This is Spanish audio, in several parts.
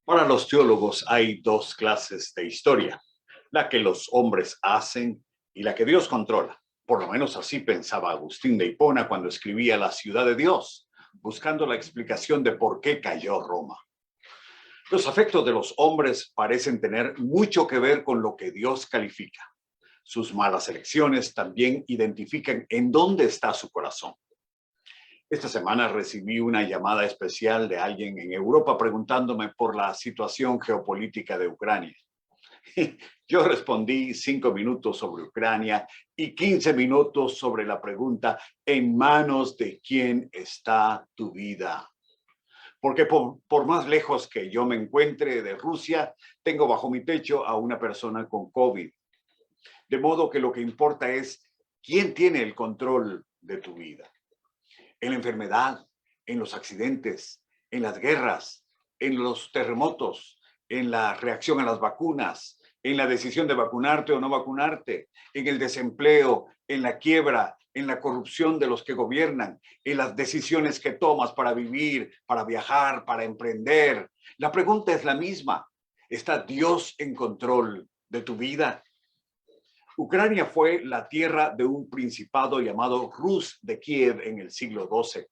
Para los teólogos hay dos clases de historia, la que los hombres hacen y la que Dios controla. Por lo menos así pensaba Agustín de Hipona cuando escribía La ciudad de Dios, buscando la explicación de por qué cayó Roma. Los afectos de los hombres parecen tener mucho que ver con lo que Dios califica. Sus malas elecciones también identifican en dónde está su corazón. Esta semana recibí una llamada especial de alguien en Europa preguntándome por la situación geopolítica de Ucrania. Yo respondí 5 minutos sobre Ucrania y 15 minutos sobre la pregunta: ¿en manos de quién está tu vida? Porque por más lejos que yo me encuentre de Rusia, tengo bajo mi techo a una persona con COVID. De modo que lo que importa es quién tiene el control de tu vida. En la enfermedad, en los accidentes, en las guerras, en los terremotos, en la reacción a las vacunas, en la decisión de vacunarte o no vacunarte, en el desempleo, en la quiebra, en la corrupción de los que gobiernan, en las decisiones que tomas para vivir, para viajar, para emprender. La pregunta es la misma: ¿está Dios en control de tu vida? Ucrania fue la tierra de un principado llamado Rus de Kiev en el siglo XII.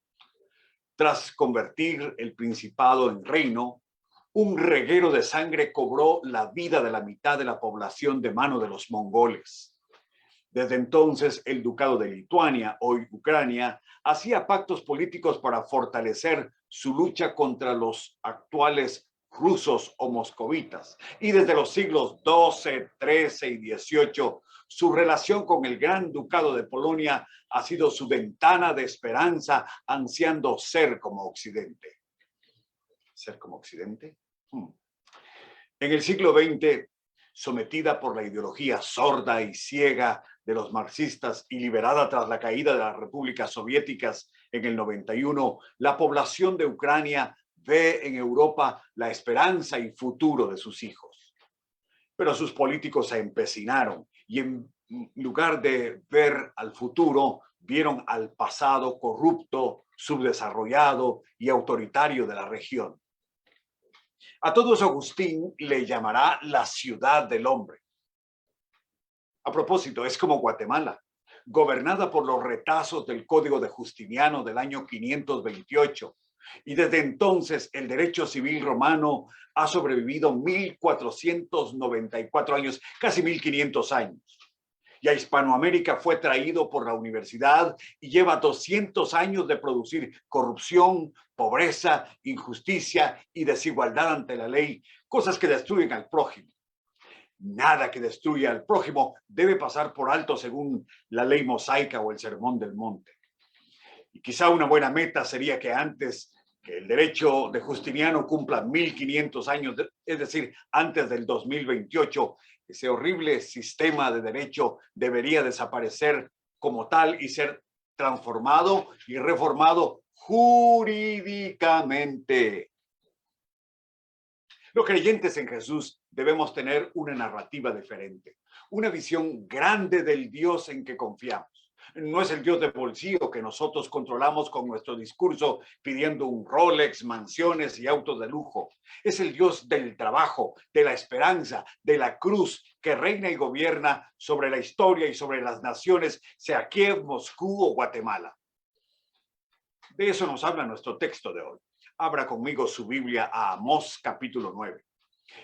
Tras convertir el principado en reino, un reguero de sangre cobró la vida de la mitad de la población de mano de los mongoles. Desde entonces, el ducado de Lituania, hoy Ucrania, hacía pactos políticos para fortalecer su lucha contra los actuales rusos o moscovitas. Y desde los siglos XII, XIII y XVIII, su relación con el Gran Ducado de Polonia ha sido su ventana de esperanza, ansiando ser como Occidente. ¿Ser como Occidente? En el siglo XX, sometida por la ideología sorda y ciega de los marxistas y liberada tras la caída de las repúblicas soviéticas en el 91, la población de Ucrania ve en Europa la esperanza y futuro de sus hijos. Pero sus políticos se empecinaron y en lugar de ver al futuro, vieron al pasado corrupto, subdesarrollado y autoritario de la región. A todos Agustín le llamará la ciudad del hombre. A propósito, es como Guatemala, gobernada por los retazos del Código de Justiniano del año 528. Y desde entonces el derecho civil romano ha sobrevivido 1494 años, casi 1500 años. Y a Hispanoamérica fue traído por la universidad y lleva 200 años de producir corrupción, pobreza, injusticia y desigualdad ante la ley, cosas que destruyen al prójimo. Nada que destruya al prójimo debe pasar por alto según la ley mosaica o el Sermón del Monte. Y quizá una buena meta sería que antes que el derecho de Justiniano cumpla 1500 años, es decir, antes del 2028, ese horrible sistema de derecho debería desaparecer como tal y ser transformado y reformado jurídicamente. Los creyentes en Jesús debemos tener una narrativa diferente, una visión grande del Dios en que confiamos. No es el Dios de bolsillo que nosotros controlamos con nuestro discurso pidiendo un Rolex, mansiones y autos de lujo. Es el Dios del trabajo, de la esperanza, de la cruz, que reina y gobierna sobre la historia y sobre las naciones, sea Kiev, Moscú o Guatemala. De eso nos habla nuestro texto de hoy. Abra conmigo su Biblia a Amós capítulo 9.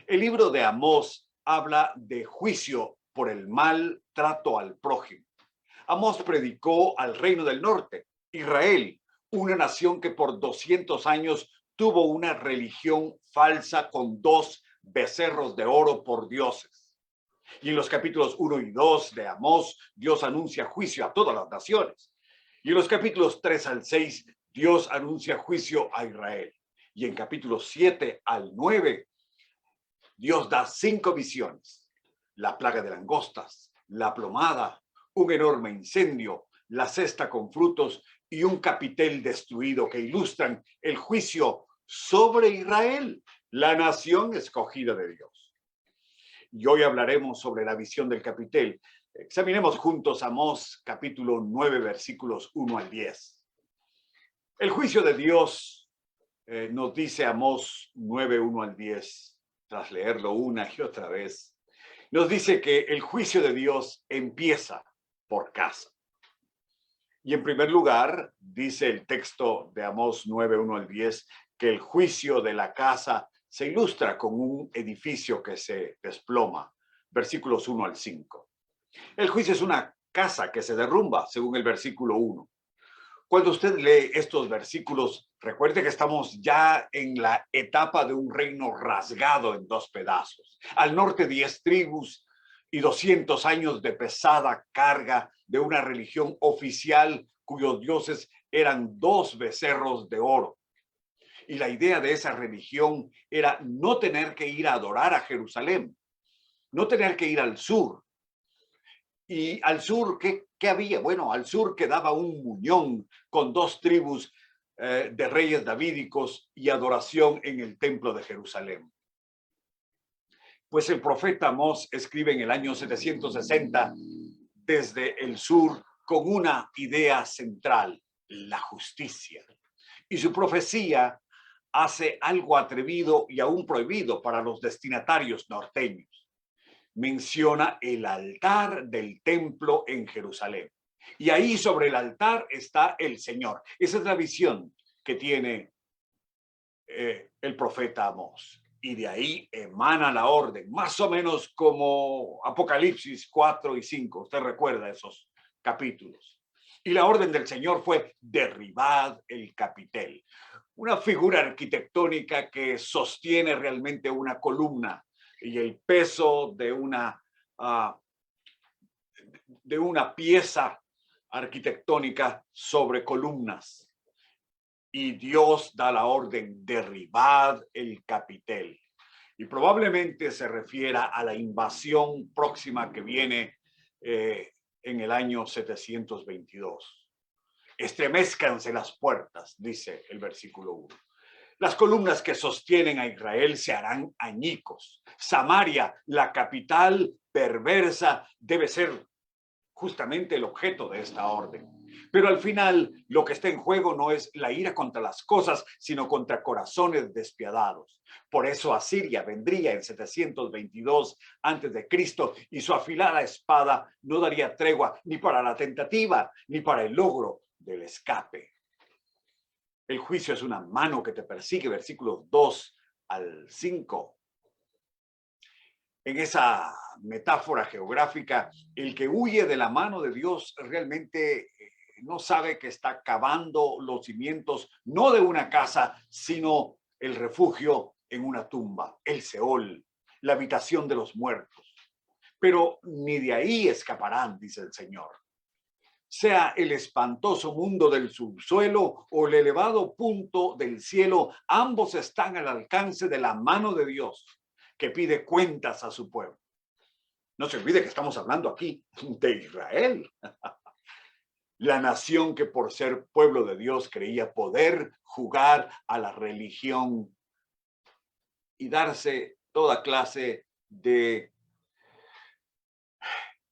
El libro de Amós habla de juicio por el mal trato al prójimo. Amós predicó al reino del norte, Israel, una nación que por 200 años tuvo una religión falsa con 2 becerros de oro por dioses. Y en los capítulos 1 y 2 de Amós, Dios anuncia juicio a todas las naciones. Y en los capítulos 3 al 6, Dios anuncia juicio a Israel. Y en capítulos 7 al 9, Dios da 5 visiones: la plaga de langostas, la plomada, un enorme incendio, la cesta con frutos y un capitel destruido, que ilustran el juicio sobre Israel, la nación escogida de Dios. Y hoy hablaremos sobre la visión del capitel. Examinemos juntos Amós capítulo 9, versículos 1 al 10. El juicio de Dios nos dice Amós 9, 1 al 10, tras leerlo una y otra vez, nos dice que el juicio de Dios empieza por casa. Y en primer lugar, dice el texto de Amós 9, 1 al 10, que el juicio de la casa se ilustra con un edificio que se desploma, versículos 1 al 5. El juicio es una casa que se derrumba, según el versículo 1. Cuando usted lee estos versículos, recuerde que estamos ya en la etapa de un reino rasgado en dos pedazos. Al norte 10 tribus y 200 años de pesada carga de una religión oficial cuyos dioses eran dos becerros de oro. Y la idea de esa religión era no tener que ir a adorar a Jerusalén, no tener que ir al sur. Y al sur, ¿qué había? Bueno, al sur quedaba un muñón con dos tribus de reyes davídicos y adoración en el templo de Jerusalén. Pues el profeta Amós escribe en el año 760 desde el sur con una idea central, la justicia. Y su profecía hace algo atrevido y aún prohibido para los destinatarios norteños. Menciona el altar del templo en Jerusalén. Y ahí sobre el altar está el Señor. Esa es la visión que tiene el profeta Amós. Y de ahí emana la orden, más o menos como Apocalipsis 4 y 5. Usted recuerda esos capítulos. Y la orden del Señor fue derribad el capitel. Una figura arquitectónica que sostiene realmente una columna y el peso de una pieza arquitectónica sobre columnas. Y Dios da la orden, derribad el capitel. Y probablemente se refiera a la invasión próxima que viene en el año 722. Estremezcanse las puertas, dice el versículo 1. Las columnas que sostienen a Israel se harán añicos. Samaria, la capital perversa, debe ser justamente el objeto de esta orden. Pero al final, lo que está en juego no es la ira contra las cosas, sino contra corazones despiadados. Por eso Asiria vendría en 722 a.C. y su afilada espada no daría tregua ni para la tentativa ni para el logro del escape. El juicio es una mano que te persigue, versículos 2 al 5. En esa metáfora geográfica, el que huye de la mano de Dios realmente no sabe que está cavando los cimientos, no de una casa, sino el refugio en una tumba, el Seol, la habitación de los muertos. Pero ni de ahí escaparán, dice el Señor. Sea el espantoso mundo del subsuelo o el elevado punto del cielo, ambos están al alcance de la mano de Dios, que pide cuentas a su pueblo. No se olvide que estamos hablando aquí de Israel, la nación que por ser pueblo de Dios creía poder jugar a la religión y darse toda clase de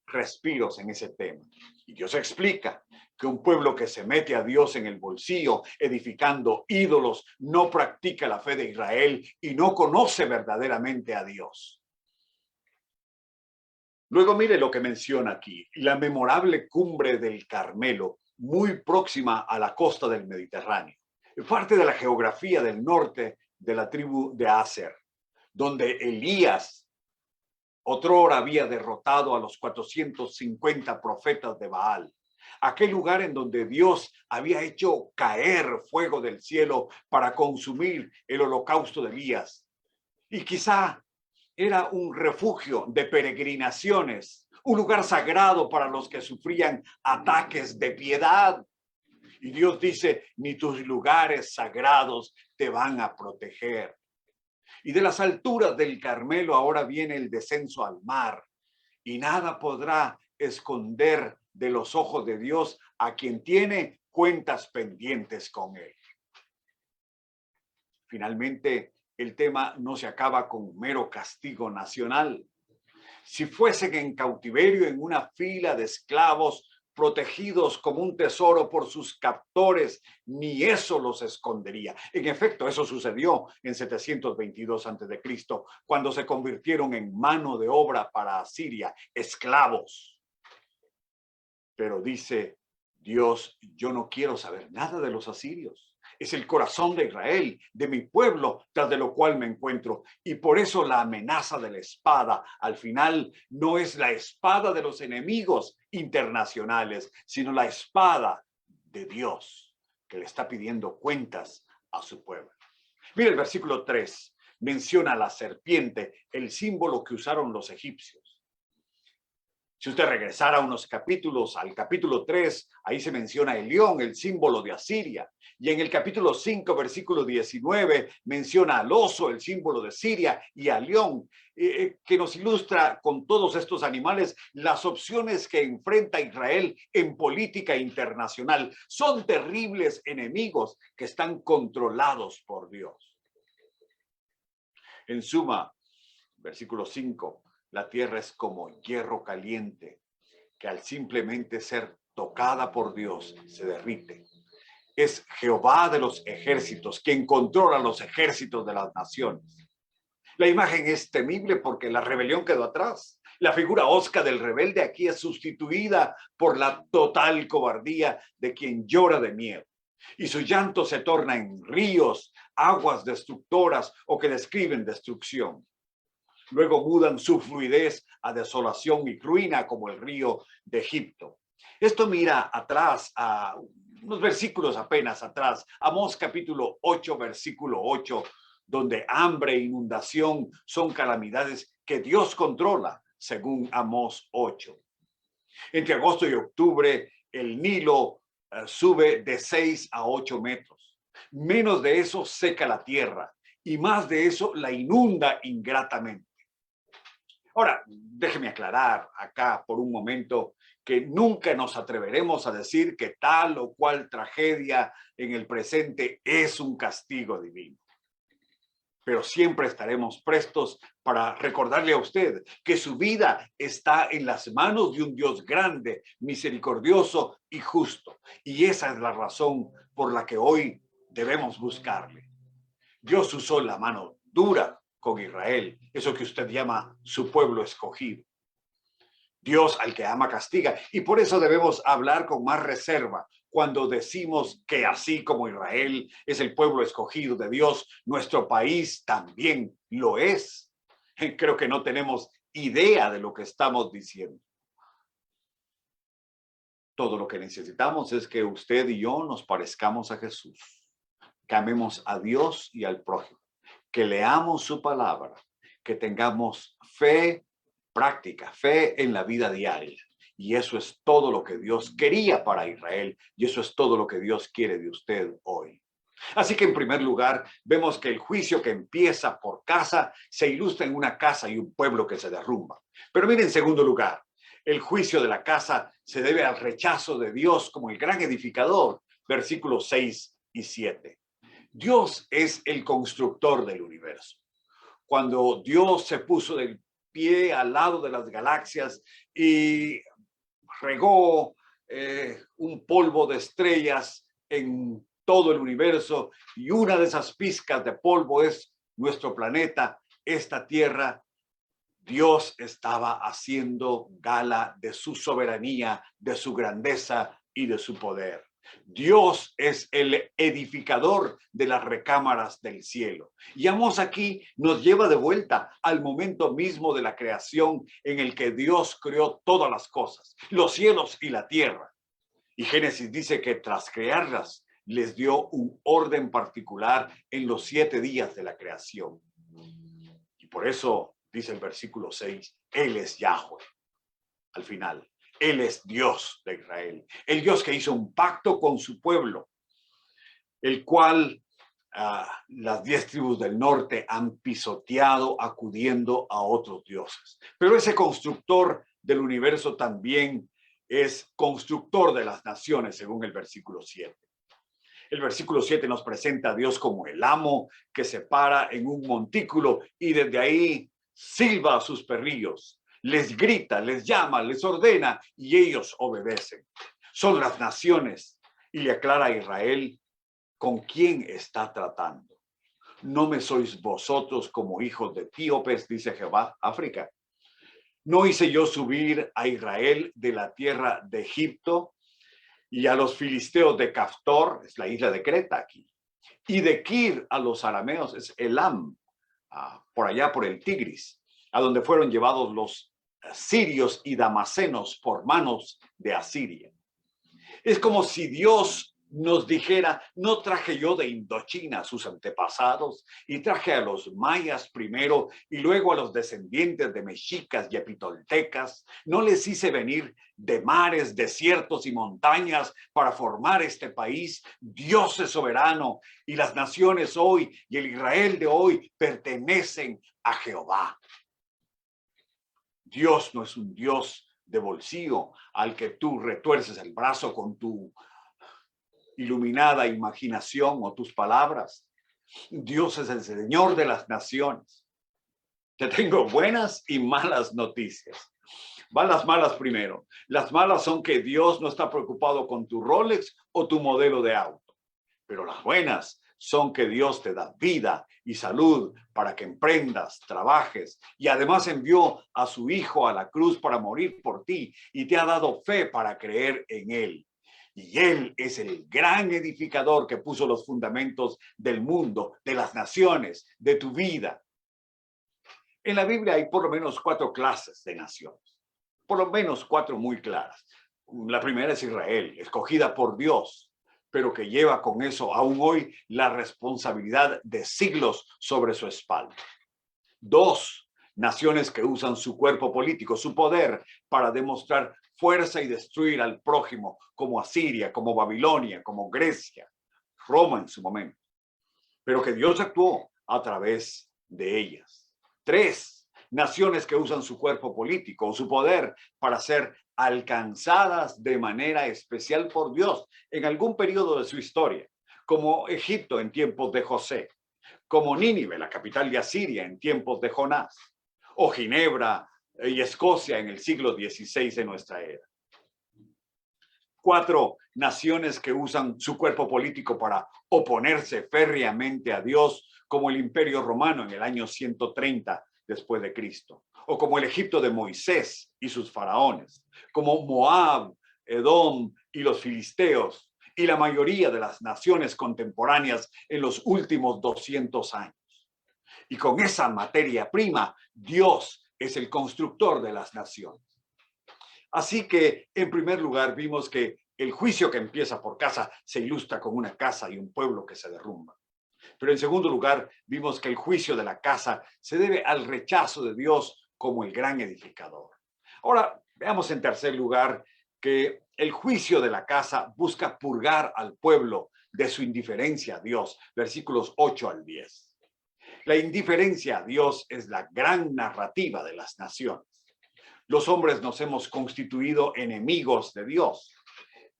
respiros en ese tema. Y Dios explica que un pueblo que se mete a Dios en el bolsillo, edificando ídolos, no practica la fe de Israel y no conoce verdaderamente a Dios. Luego mire lo que menciona aquí, la memorable cumbre del Carmelo, muy próxima a la costa del Mediterráneo, parte de la geografía del norte de la tribu de Aser, donde Elías otrora había derrotado a los 450 profetas de Baal. Aquel lugar en donde Dios había hecho caer fuego del cielo para consumir el holocausto de Elías. Y quizá era un refugio de peregrinaciones, un lugar sagrado para los que sufrían ataques de piedad. Y Dios dice, ni tus lugares sagrados te van a proteger. Y de las alturas del Carmelo ahora viene el descenso al mar, y nada podrá esconder de los ojos de Dios a quien tiene cuentas pendientes con él. Finalmente, el tema no se acaba con un mero castigo nacional. Si fuesen en cautiverio en una fila de esclavos, protegidos como un tesoro por sus captores, ni eso los escondería. En efecto, eso sucedió en 722 a.C., cuando se convirtieron en mano de obra para Asiria, esclavos. Pero dice Dios, yo no quiero saber nada de los asirios. Es el corazón de Israel, de mi pueblo, tras de lo cual me encuentro. Y por eso la amenaza de la espada, al final, no es la espada de los enemigos internacionales, sino la espada de Dios, que le está pidiendo cuentas a su pueblo. Mira, el versículo 3 menciona a la serpiente, el símbolo que usaron los egipcios. Si usted regresara unos capítulos, al capítulo 3, ahí se menciona el león, el símbolo de Asiria. Y en el capítulo 5, versículo 19, menciona al oso, el símbolo de Siria, y al león, que nos ilustra con todos estos animales las opciones que enfrenta Israel en política internacional. Son terribles enemigos que están controlados por Dios. En suma, versículo 5, la tierra es como hierro caliente, que al simplemente ser tocada por Dios se derrite. Es Jehová de los ejércitos quien controla los ejércitos de las naciones. La imagen es temible porque la rebelión quedó atrás. La figura hosca del rebelde aquí es sustituida por la total cobardía de quien llora de miedo. Y su llanto se torna en ríos, aguas destructoras o que describen destrucción. Luego mudan su fluidez a desolación y ruina como el río de Egipto. Esto mira atrás, a unos versículos apenas atrás, Amós capítulo 8, versículo 8, donde hambre e inundación son calamidades que Dios controla, según Amós 8. Entre agosto y octubre, el Nilo sube de 6 a 8 metros. Menos de eso seca la tierra y más de eso la inunda ingratamente. Ahora, déjeme aclarar acá por un momento que nunca nos atreveremos a decir que tal o cual tragedia en el presente es un castigo divino. Pero siempre estaremos prestos para recordarle a usted que su vida está en las manos de un Dios grande, misericordioso y justo. Y esa es la razón por la que hoy debemos buscarle. Dios usó la mano dura con Israel, eso que usted llama su pueblo escogido. Dios al que ama castiga, y por eso debemos hablar con más reserva cuando decimos que así como Israel es el pueblo escogido de Dios, nuestro país también lo es. Creo que no tenemos idea de lo que estamos diciendo. Todo lo que necesitamos es que usted y yo nos parezcamos a Jesús, que amemos a Dios y al prójimo, que leamos su palabra, que tengamos fe práctica, fe en la vida diaria. Y eso es todo lo que Dios quería para Israel y eso es todo lo que Dios quiere de usted hoy. Así que en primer lugar, vemos que el juicio que empieza por casa se ilustra en una casa y un pueblo que se derrumba. Pero mire, en segundo lugar, el juicio de la casa se debe al rechazo de Dios como el gran edificador, versículos 6 y 7. Dios es el constructor del universo. Cuando Dios se puso del pie al lado de las galaxias y regó un polvo de estrellas en todo el universo, y una de esas pizcas de polvo es nuestro planeta, esta Tierra. Dios estaba haciendo gala de su soberanía, de su grandeza y de su poder. Dios es el edificador de las recámaras del cielo. Y Amós aquí nos lleva de vuelta al momento mismo de la creación en el que Dios creó todas las cosas, los cielos y la tierra. Y Génesis dice que tras crearlas, les dio un orden particular en los 7 días de la creación. Y por eso dice el versículo 6, Él es Yahweh. Al final, Él es Dios de Israel, el Dios que hizo un pacto con su pueblo, el cual las 10 tribus del norte han pisoteado acudiendo a otros dioses. Pero ese constructor del universo también es constructor de las naciones, según el versículo 7. El versículo 7 nos presenta a Dios como el amo que se para en un montículo y desde ahí silba a sus perrillos. les grita, les llama, les ordena y ellos obedecen. Son las naciones y le aclara a Israel con quién está tratando. No me sois vosotros como hijos de etíopes, dice Jehová, África. ¿No hice yo subir a Israel de la tierra de Egipto y a los filisteos de Caftor, es la isla de Creta aquí, y de Kir a los arameos, es Elam, por allá por el Tigris, a donde fueron llevados los sirios y damasenos por manos de Asiria? Es como si Dios nos dijera, no traje yo de Indochina a sus antepasados y traje a los mayas primero y luego a los descendientes de mexicas y epitoltecas. No les hice venir de mares, desiertos y montañas para formar este país. Dios es soberano y las naciones hoy y el Israel de hoy pertenecen a Jehová. Dios no es un Dios de bolsillo al que tú retuerces el brazo con tu iluminada imaginación o tus palabras. Dios es el Señor de las naciones. Te tengo buenas y malas noticias. Van las malas primero. Las malas son que Dios no está preocupado con tu Rolex o tu modelo de auto. Pero las buenas son que Dios te da vida y salud para que emprendas, trabajes, y además envió a su Hijo a la cruz para morir por ti y te ha dado fe para creer en Él. Y Él es el gran edificador que puso los fundamentos del mundo, de las naciones, de tu vida. En la Biblia hay por lo menos 4 clases de naciones, por lo menos 4 muy claras. La primera es Israel, escogida por Dios, pero que lleva con eso aún hoy la responsabilidad de siglos sobre su espalda. 2, naciones que usan su cuerpo político, su poder, para demostrar fuerza y destruir al prójimo, como Asiria, como Babilonia, como Grecia, Roma en su momento, pero que Dios actuó a través de ellas. 3, naciones que usan su cuerpo político o su poder para ser alcanzadas de manera especial por Dios en algún periodo de su historia, como Egipto en tiempos de José, como Nínive, la capital de Asiria, en tiempos de Jonás, o Ginebra y Escocia en el siglo XVI de nuestra era. 4, naciones que usan su cuerpo político para oponerse férreamente a Dios, como el Imperio Romano en el año 130 después de Cristo, o como el Egipto de Moisés y sus faraones, como Moab, Edom y los filisteos, y la mayoría de las naciones contemporáneas en los últimos 200 años. Y con esa materia prima, Dios es el constructor de las naciones. Así que, en primer lugar, vimos que el juicio que empieza por casa se ilustra con una casa y un pueblo que se derrumba. Pero en segundo lugar, vimos que el juicio de la casa se debe al rechazo de Dios como el gran edificador. Ahora, veamos en tercer lugar que el juicio de la casa busca purgar al pueblo de su indiferencia a Dios, versículos 8 al 10. La indiferencia a Dios es la gran narrativa de las naciones. Los hombres nos hemos constituido enemigos de Dios.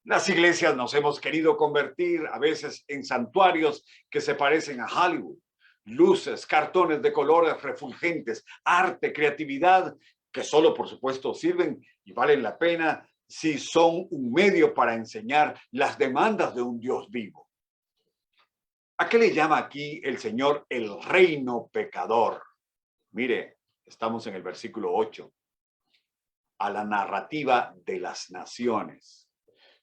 Las iglesias nos hemos querido convertir a veces en santuarios que se parecen a Hollywood. Luces, cartones de colores refulgentes, arte, creatividad, que solo por supuesto sirven y valen la pena si son un medio para enseñar las demandas de un Dios vivo. ¿A qué le llama aquí el Señor el reino pecador? Mire, estamos en el versículo 8. A la narrativa de las naciones.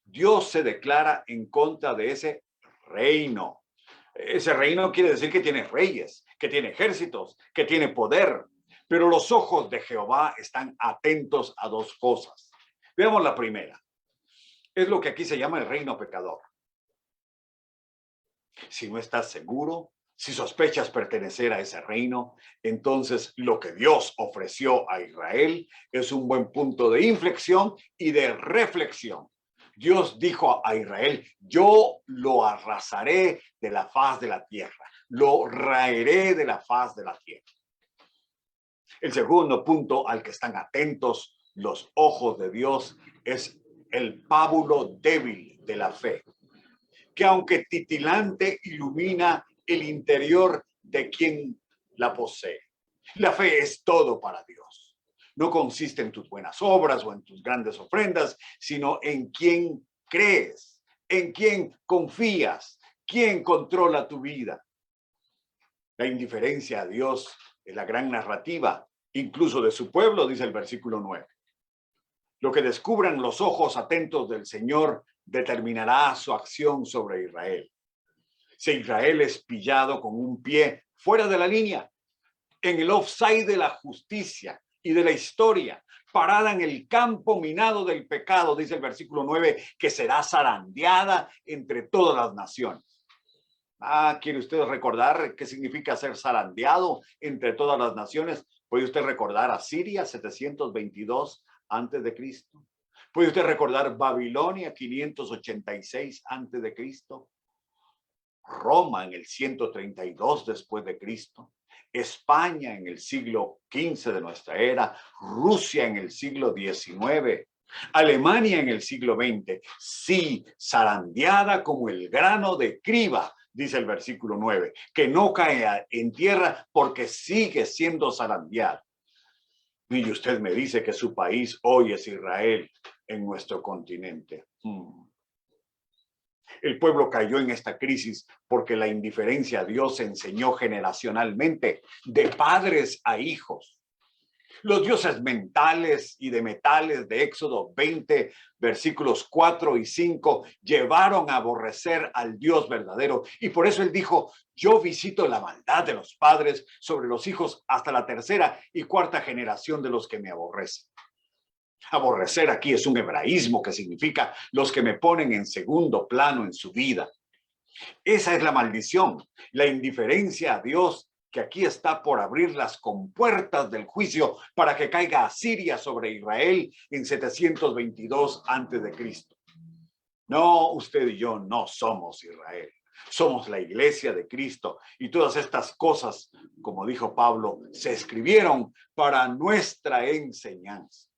Dios se declara en contra de ese reino. Ese reino quiere decir que tiene reyes, que tiene ejércitos, que tiene poder. Pero los ojos de Jehová están atentos a 2 cosas. Veamos la primera. Es lo que aquí se llama el reino pecador. Si no estás seguro, si sospechas pertenecer a ese reino, entonces lo que Dios ofreció a Israel es un buen punto de inflexión y de reflexión. Dios dijo a Israel, yo lo arrasaré de la faz de la tierra, lo raeré de la faz de la tierra. El segundo punto al que están atentos los ojos de Dios es el pábulo débil de la fe, que aunque titilante ilumina el interior de quien la posee. La fe es todo para Dios. no consiste en tus buenas obras o en tus grandes ofrendas, sino en quién crees, en quién confías, quién controla tu vida. La indiferencia a Dios es la gran narrativa, incluso de su pueblo, dice el versículo 9. Lo que descubran los ojos atentos del Señor determinará su acción sobre Israel. Si Israel es pillado con un pie fuera de la línea, en el offside de la justicia y de la historia, parada en el campo minado del pecado, dice el versículo 9, que será zarandeada entre todas las naciones. ¿Quiere usted recordar qué significa ser zarandeado entre todas las naciones? ¿Puede usted recordar a Siria, 722 antes de Cristo? ¿Puede usted recordar Babilonia, 586 antes de Cristo? Roma en el 132 después de Cristo, España en el siglo XV de nuestra era, Rusia en el siglo XIX, Alemania en el siglo XX, sí, zarandeada como el grano de criba, dice el versículo 9, que no cae en tierra porque sigue siendo zarandeada. Y usted me dice que su país hoy es Israel en nuestro continente. El pueblo cayó en esta crisis porque la indiferencia a Dios se enseñó generacionalmente, de padres a hijos. Los dioses mentales y de metales de Éxodo 20, versículos 4 y 5, llevaron a aborrecer al Dios verdadero. Y por eso él dijo, yo visito la maldad de los padres sobre los hijos hasta la tercera y cuarta generación de los que me aborrecen. Aborrecer aquí es un hebraísmo que significa los que me ponen en segundo plano en su vida. Esa es la maldición, la indiferencia a Dios que aquí está por abrir las compuertas del juicio para que caiga Asiria sobre Israel en 722 antes de Cristo. No, usted y yo no somos Israel. Somos la iglesia de Cristo y todas estas cosas, como dijo Pablo, se escribieron para nuestra enseñanza.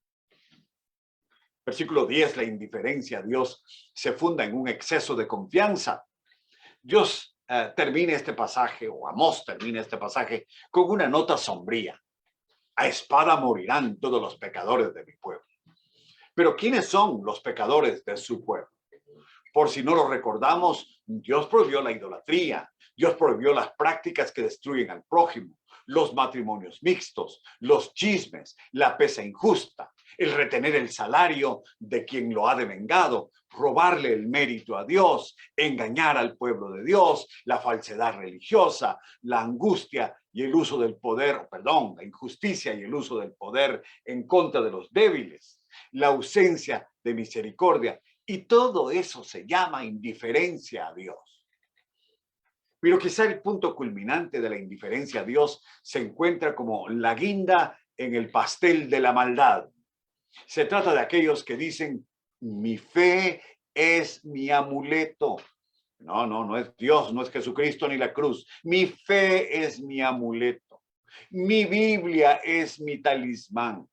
Versículo 10, la indiferencia a Dios se funda en un exceso de confianza. Dios termina este pasaje, o Amós termina este pasaje, con una nota sombría. A espada morirán todos los pecadores de mi pueblo. Pero ¿quiénes son los pecadores de su pueblo? Por si no lo recordamos, Dios prohibió la idolatría, Dios prohibió las prácticas que destruyen al prójimo, los matrimonios mixtos, los chismes, la pesa injusta, el retener el salario de quien lo ha devengado, robarle el mérito a Dios, engañar al pueblo de Dios, la falsedad religiosa, la angustia y el uso del poder, la injusticia y el uso del poder en contra de los débiles, la ausencia de misericordia. Y todo eso se llama indiferencia a Dios. Pero quizá el punto culminante de la indiferencia a Dios se encuentra como la guinda en el pastel de la maldad. Se trata de aquellos que dicen, mi fe es mi amuleto. No es Dios, no es Jesucristo ni la cruz. Mi fe es mi amuleto. Mi Biblia es mi talismán.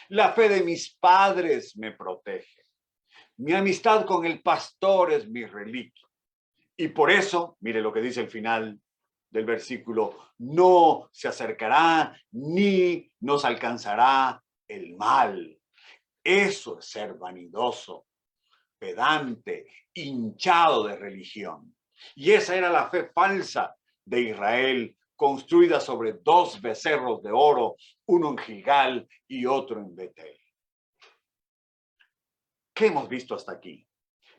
La fe de mis padres me protege. Mi amistad con el pastor es mi reliquia. Y por eso, mire lo que dice el final del versículo, no se acercará ni nos alcanzará el mal. Eso es ser vanidoso, pedante, hinchado de religión. Y esa era la fe falsa de Israel, construida sobre dos becerros de oro, uno en Gilgal y otro en Betel. ¿Qué hemos visto hasta aquí?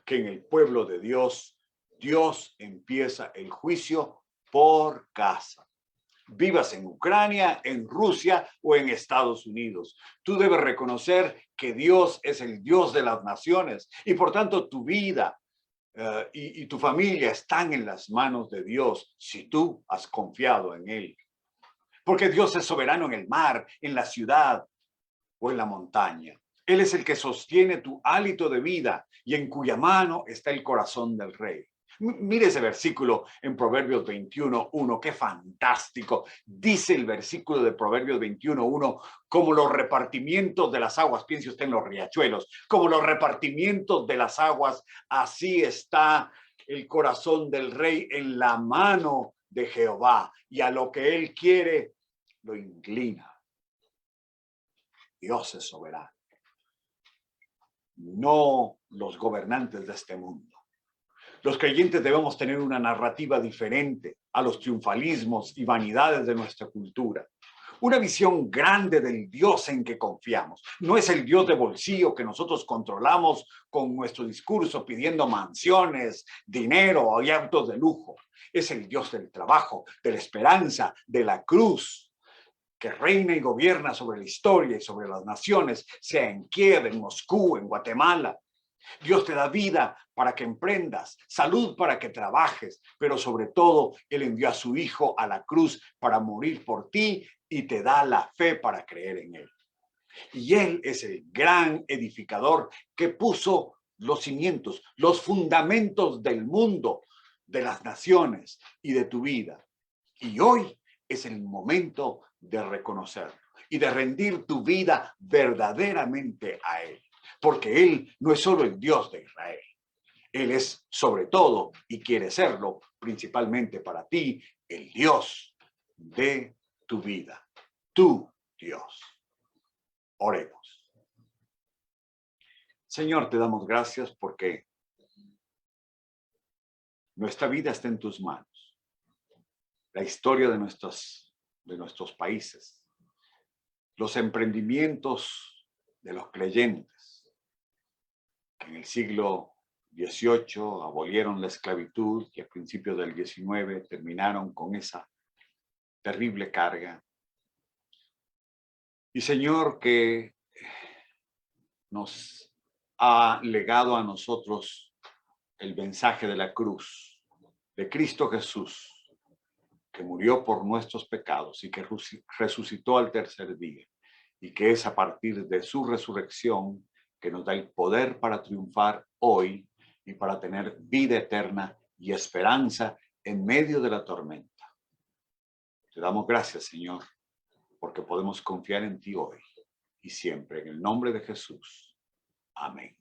Que en el pueblo de Dios, Dios empieza el juicio por casa. Vivas en Ucrania, en Rusia o en Estados Unidos. Tú debes reconocer que Dios es el Dios de las naciones y por tanto tu vida y tu familia están en las manos de Dios si tú has confiado en Él. Porque Dios es soberano en el mar, en la ciudad o en la montaña. Él es el que sostiene tu hálito de vida y en cuya mano está el corazón del rey. Mire ese versículo en Proverbios 21:1, qué fantástico. Dice el versículo de Proverbios 21:1, como los repartimientos de las aguas, piense usted en los riachuelos, como los repartimientos de las aguas, así está el corazón del rey en la mano de Jehová, y a lo que él quiere, lo inclina. Dios es soberano. No los gobernantes de este mundo. Los creyentes debemos tener una narrativa diferente a los triunfalismos y vanidades de nuestra cultura. Una visión grande del Dios en que confiamos. No es el Dios de bolsillo que nosotros controlamos con nuestro discurso pidiendo mansiones, dinero y autos de lujo. Es el Dios del trabajo, de la esperanza, de la cruz, que reina y gobierna sobre la historia y sobre las naciones, sea en Kiev, en Moscú, en Guatemala. Dios te da vida para que emprendas, salud para que trabajes, pero sobre todo Él envió a su Hijo a la cruz para morir por ti y te da la fe para creer en Él. Y Él es el gran edificador que puso los cimientos, los fundamentos del mundo, de las naciones y de tu vida. Y hoy es el momento de reconocerlo y de rendir tu vida verdaderamente a Él. Porque Él no es solo el Dios de Israel. Él es sobre todo, y quiere serlo, principalmente para ti, el Dios de tu vida. Tu Dios. Oremos. Señor, te damos gracias porque nuestra vida está en tus manos. La historia de nuestros países. Los emprendimientos de los creyentes que en el siglo XVIII abolieron la esclavitud y a principios del XIX terminaron con esa terrible carga. Y Señor, que nos ha legado a nosotros el mensaje de la cruz, de Cristo Jesús, que murió por nuestros pecados y que resucitó al tercer día, y que es a partir de su resurrección que nos da el poder para triunfar hoy y para tener vida eterna y esperanza en medio de la tormenta. Te damos gracias, Señor, porque podemos confiar en ti hoy y siempre. En el nombre de Jesús. Amén.